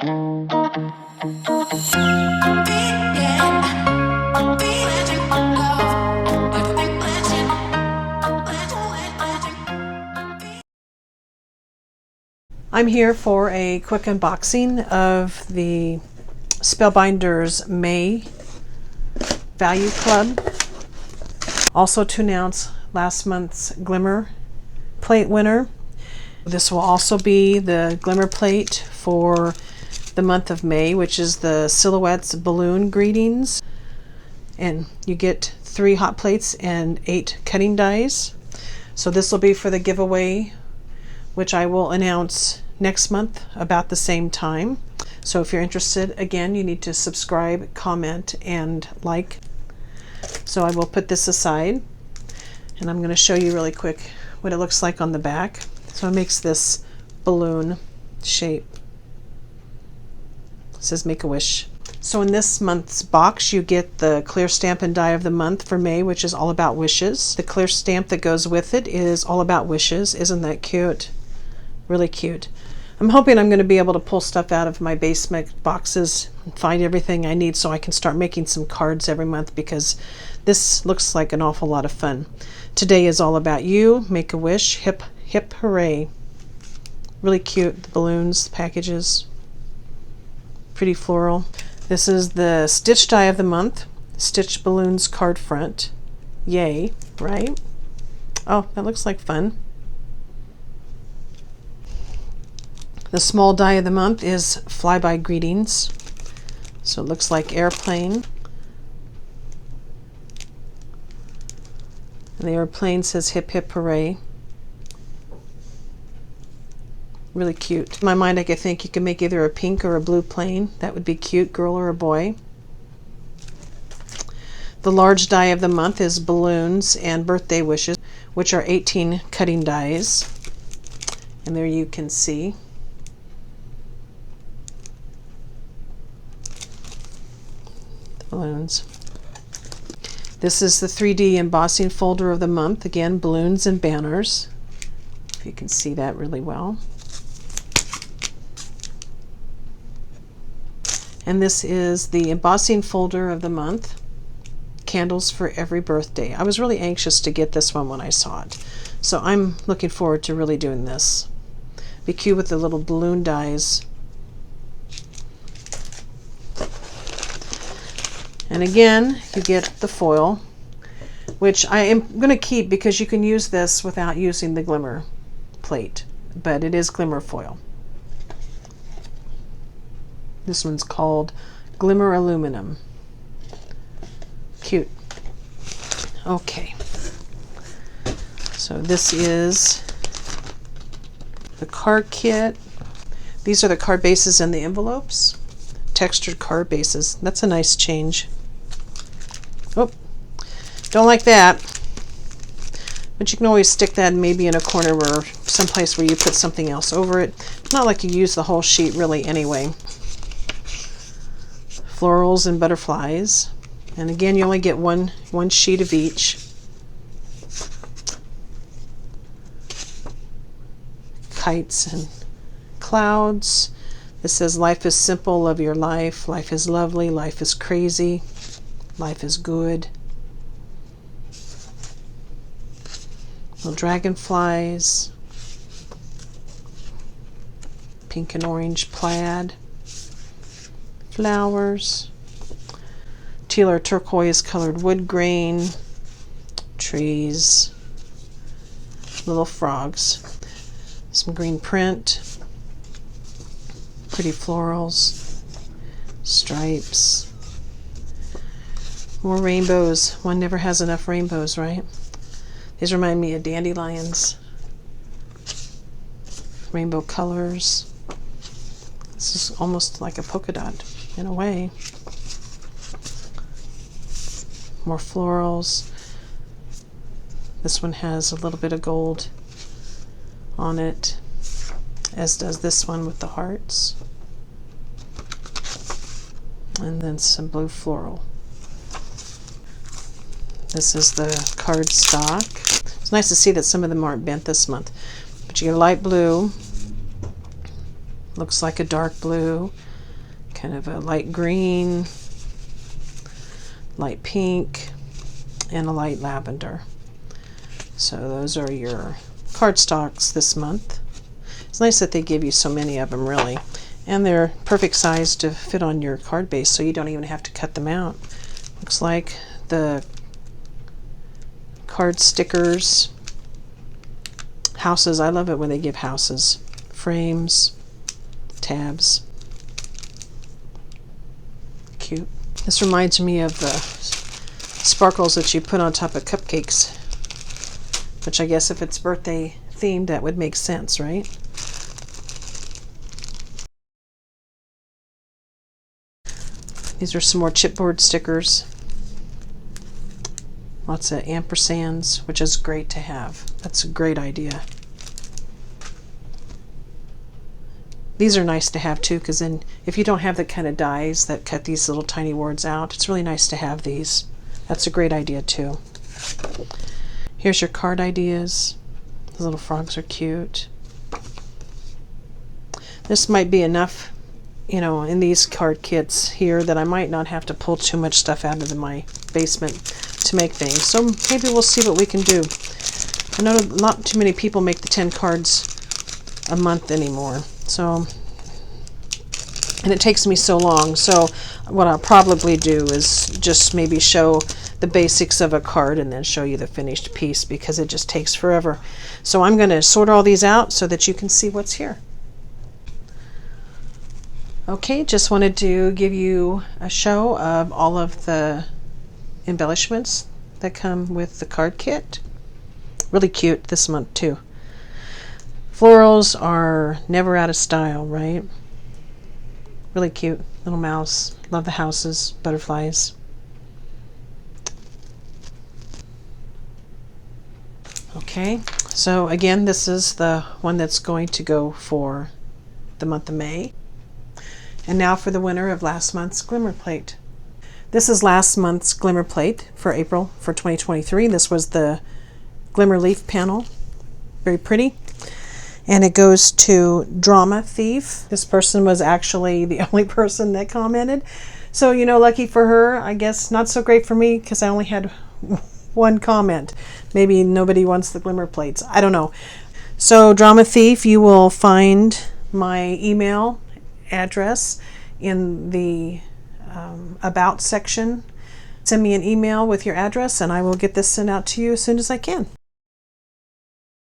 I'm here for a quick unboxing of the Spellbinders May Value Club. Also to announce last month's Glimmer plate winner. This will also be the Glimmer plate for the month of May, which is the Silhouettes Balloon Greetings. And you get 3 hot plates and 8 cutting dies. So this will be for the giveaway, which I will announce next month about the same time. So if you're interested, again, you need to subscribe, comment, and like. So I will put this aside, and I'm going to show you really quick what it looks like on the back. So it makes this balloon shape. It says Make a Wish. So in this month's box, you get the clear stamp and die of the month for May, which is all about wishes. The clear stamp that goes with it is all about wishes. Isn't that cute? Really cute. I'm hoping I'm going to be able to pull stuff out of my basement boxes and find everything I need so I can start making some cards every month, because this looks like an awful lot of fun. Today is all about you. Make a wish. Hip, hip, hooray. Really cute. The balloons, the packages. Pretty floral. This is the stitch die of the month. Stitch balloons card front. Yay, right? Oh, that looks like fun. The small die of the month is Flyby Greetings. So it looks like airplane. And the airplane says Hip Hip Hooray. Really cute. In my mind, I could think you can make either a pink or a blue plane. That would be cute, girl or a boy. The large die of the month is balloons and birthday wishes, which are 18 cutting dies. And there you can see. Balloons. This is the 3D embossing folder of the month. Again, balloons and banners. If you can see that really well. And this is the embossing folder of the month. Candles for every birthday. I was really anxious to get this one when I saw it. So I'm looking forward to really doing this. Be cute with the little balloon dies. And again, you get the foil, which I am going to keep because you can use this without using the Glimmer plate, but it is Glimmer foil. This one's called Glimmer Aluminum. Cute. Okay. So this is the card kit. These are the card bases and the envelopes. Textured card bases. That's a nice change. Oh, don't like that. But you can always stick that maybe in a corner or someplace where you put something else over it. Not like you use the whole sheet really anyway. Florals and butterflies. And again, you only get one sheet of each. Kites and clouds. It says life is simple, love your life. Life is lovely, life is crazy. Life is good. Little dragonflies. Pink and orange plaid. Flowers. Teal or turquoise colored wood grain. Trees. Little frogs. Some green print. Pretty florals, stripes, more rainbows. One never has enough rainbows, right? These remind me of dandelions. Rainbow colors. This is almost like a polka dot in a way. More florals. This one has a little bit of gold on it, as does this one with the hearts. And then some blue floral. This is the card stock. It's nice to see that some of them aren't bent this month. But you get a light blue, looks like a dark blue, kind of a light green, light pink, and a light lavender. So those are your cardstocks this month. It's nice that they give you so many of them, really. And they're perfect size to fit on your card base, so you don't even have to cut them out. Looks like the card stickers, houses. I love it when they give houses, frames, tabs. Cute. This reminds me of the sparkles that you put on top of cupcakes, which I guess if it's birthday themed, that would make sense, right? These are some more chipboard stickers. Lots of ampersands, which is great to have. That's a great idea. These are nice to have too, because then if you don't have the kind of dies that cut these little tiny words out, it's really nice to have these. That's a great idea too. Here's your card ideas. The little frogs are cute. This might be enough, you know, in these card kits here, that I might not have to pull too much stuff out of my basement to make things. So maybe we'll see what we can do. I know not too many people make the 10 cards a month anymore. So, and it takes me so long. So what I'll probably do is just maybe show the basics of a card and then show you the finished piece, because it just takes forever. So I'm going to sort all these out so that you can see what's here. Okay, just wanted to give you a show of all of the embellishments that come with the card kit. Really cute this month too. Florals are never out of style, right? Really cute. Little mouse. Love the houses, butterflies. Okay, so again, this is the one that's going to go for the month of May. And now for the winner of last month's Glimmer plate. This is last month's Glimmer plate for April for 2023. This was the Glimmer leaf panel. Very pretty. And it goes to Drama Thief. This person was actually the only person that commented. So, you know, lucky for her. I guess not so great for me, because I only had one comment. Maybe nobody wants the Glimmer plates. I don't know. So, Drama Thief, you will find my email address in the About section. Send me an email with your address and I will get this sent out to you as soon as I can.